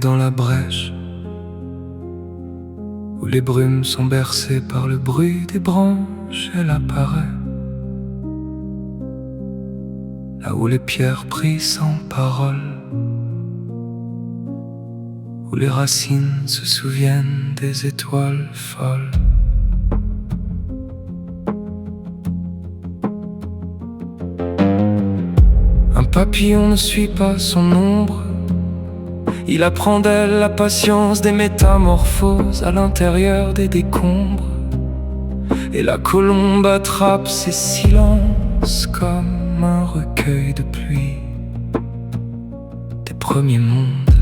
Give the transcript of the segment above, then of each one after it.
dans la brèche où les brumes sont bercées par le bruit des branches, elle apparaît. Là où les pierres prient sans parole, où les racines se souviennent des étoiles folles. Un papillon ne suit pas son ombre, il apprend d'elle la patience des métamorphoses à l'intérieur des décombres. Et la colombe attrape ses silences comme un recueil de pluie des premiers mondes.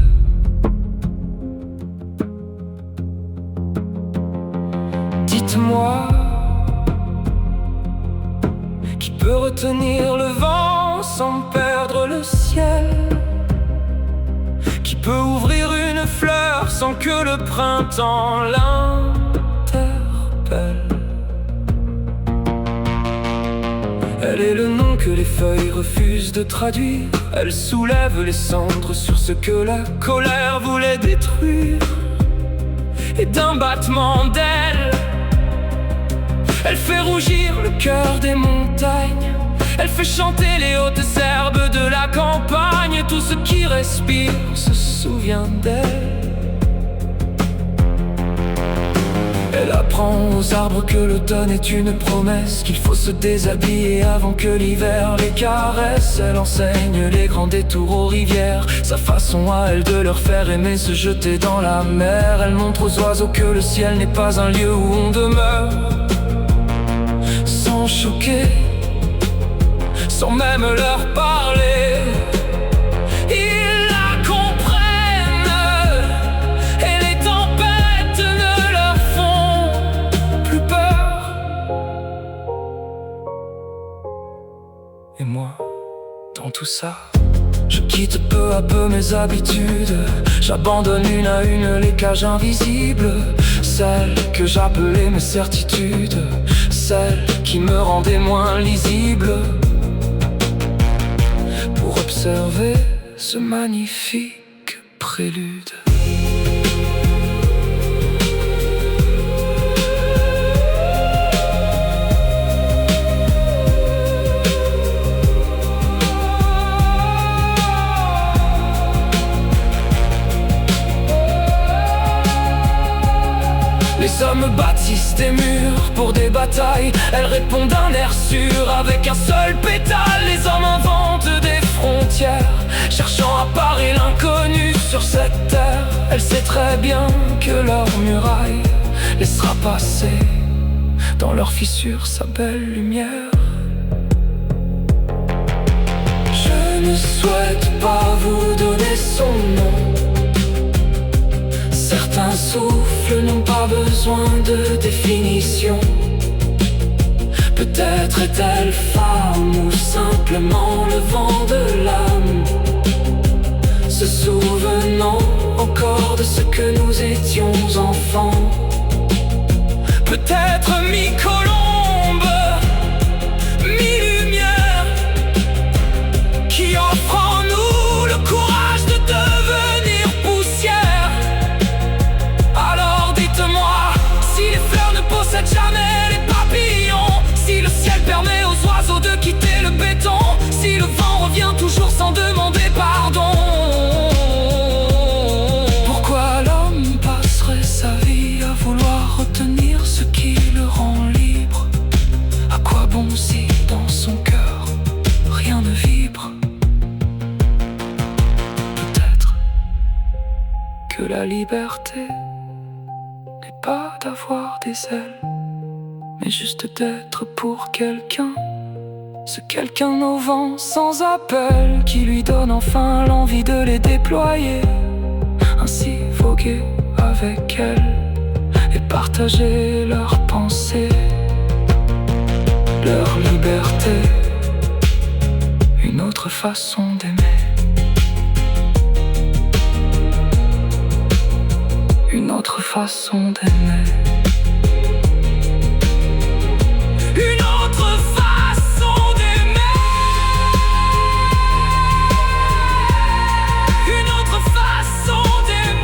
Dites-moi, qui peut retenir le vent sans perdre le ciel? Qui peut ouvrir une fleur sans que le printemps l'interpelle? Elle est le nom que les feuilles refusent de traduire. Elle soulève les cendres sur ce que la colère voulait détruire. Et d'un battement d'ailes, elle fait rougir le cœur des montagnes. Elle fait chanter les hautes herbes de la campagne. Et tout ce qui respire se souvient d'elle. Elle apprend aux arbres que l'automne est une promesse, qu'il faut se déshabiller avant que l'hiver les caresse. Elle enseigne les grands détours aux rivières, sa façon à elle de leur faire aimer se jeter dans la mer. Elle montre aux oiseaux que le ciel n'est pas un lieu où on demeure sans choquer, sans même leur parler. Ils la comprennent et les tempêtes ne leur font plus peur. Et moi, dans tout ça, je quitte peu à peu mes habitudes. J'abandonne une à une les cages invisibles, celles que j'appelais mes certitudes, celles qui me rendaient moins lisible, pour observer ce magnifique prélude. Les hommes bâtissent des murs pour des batailles. Elle répond d'un air sûr avec un seul pétale. Les hommes inventent des frontières, cherchant à parer l'inconnu sur cette terre. Elle sait très bien que leur muraille laissera passer dans leurs fissures sa belle lumière. Je ne souhaite pas vous donner son nom. Certains souffles n'ont pas besoin de définition. Peut-être est-elle femme ou simplement le vent de l'âme, se souvenant encore de ce que nous étions enfants. Peut-être mi-colombe, mi-lumière, qui offre en nous le courage de devenir poussière. Alors dites-moi, si les fleurs ne possèdent jamais les papillons, si le ciel permet aux oiseaux de quitter le béton, si le vent revient toujours sans demander pardon, pourquoi l'homme passerait sa vie à vouloir retenir ce qui le rend libre? À quoi bon si dans son cœur rien ne vibre? Peut-être que la liberté n'est pas d'avoir des ailes, mais juste d'être pour quelqu'un, ce quelqu'un au vent sans appel, qui lui donne enfin l'envie de les déployer, ainsi voguer avec elle et partager leurs pensées, leur liberté, une autre façon d'aimer, une autre façon d'aimer. Une autre façon d'aimer. Une autre façon d'aimer.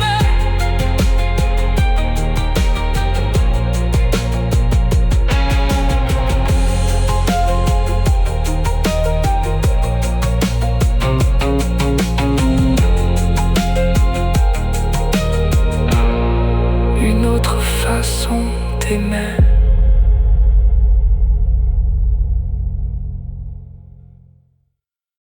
tes mains.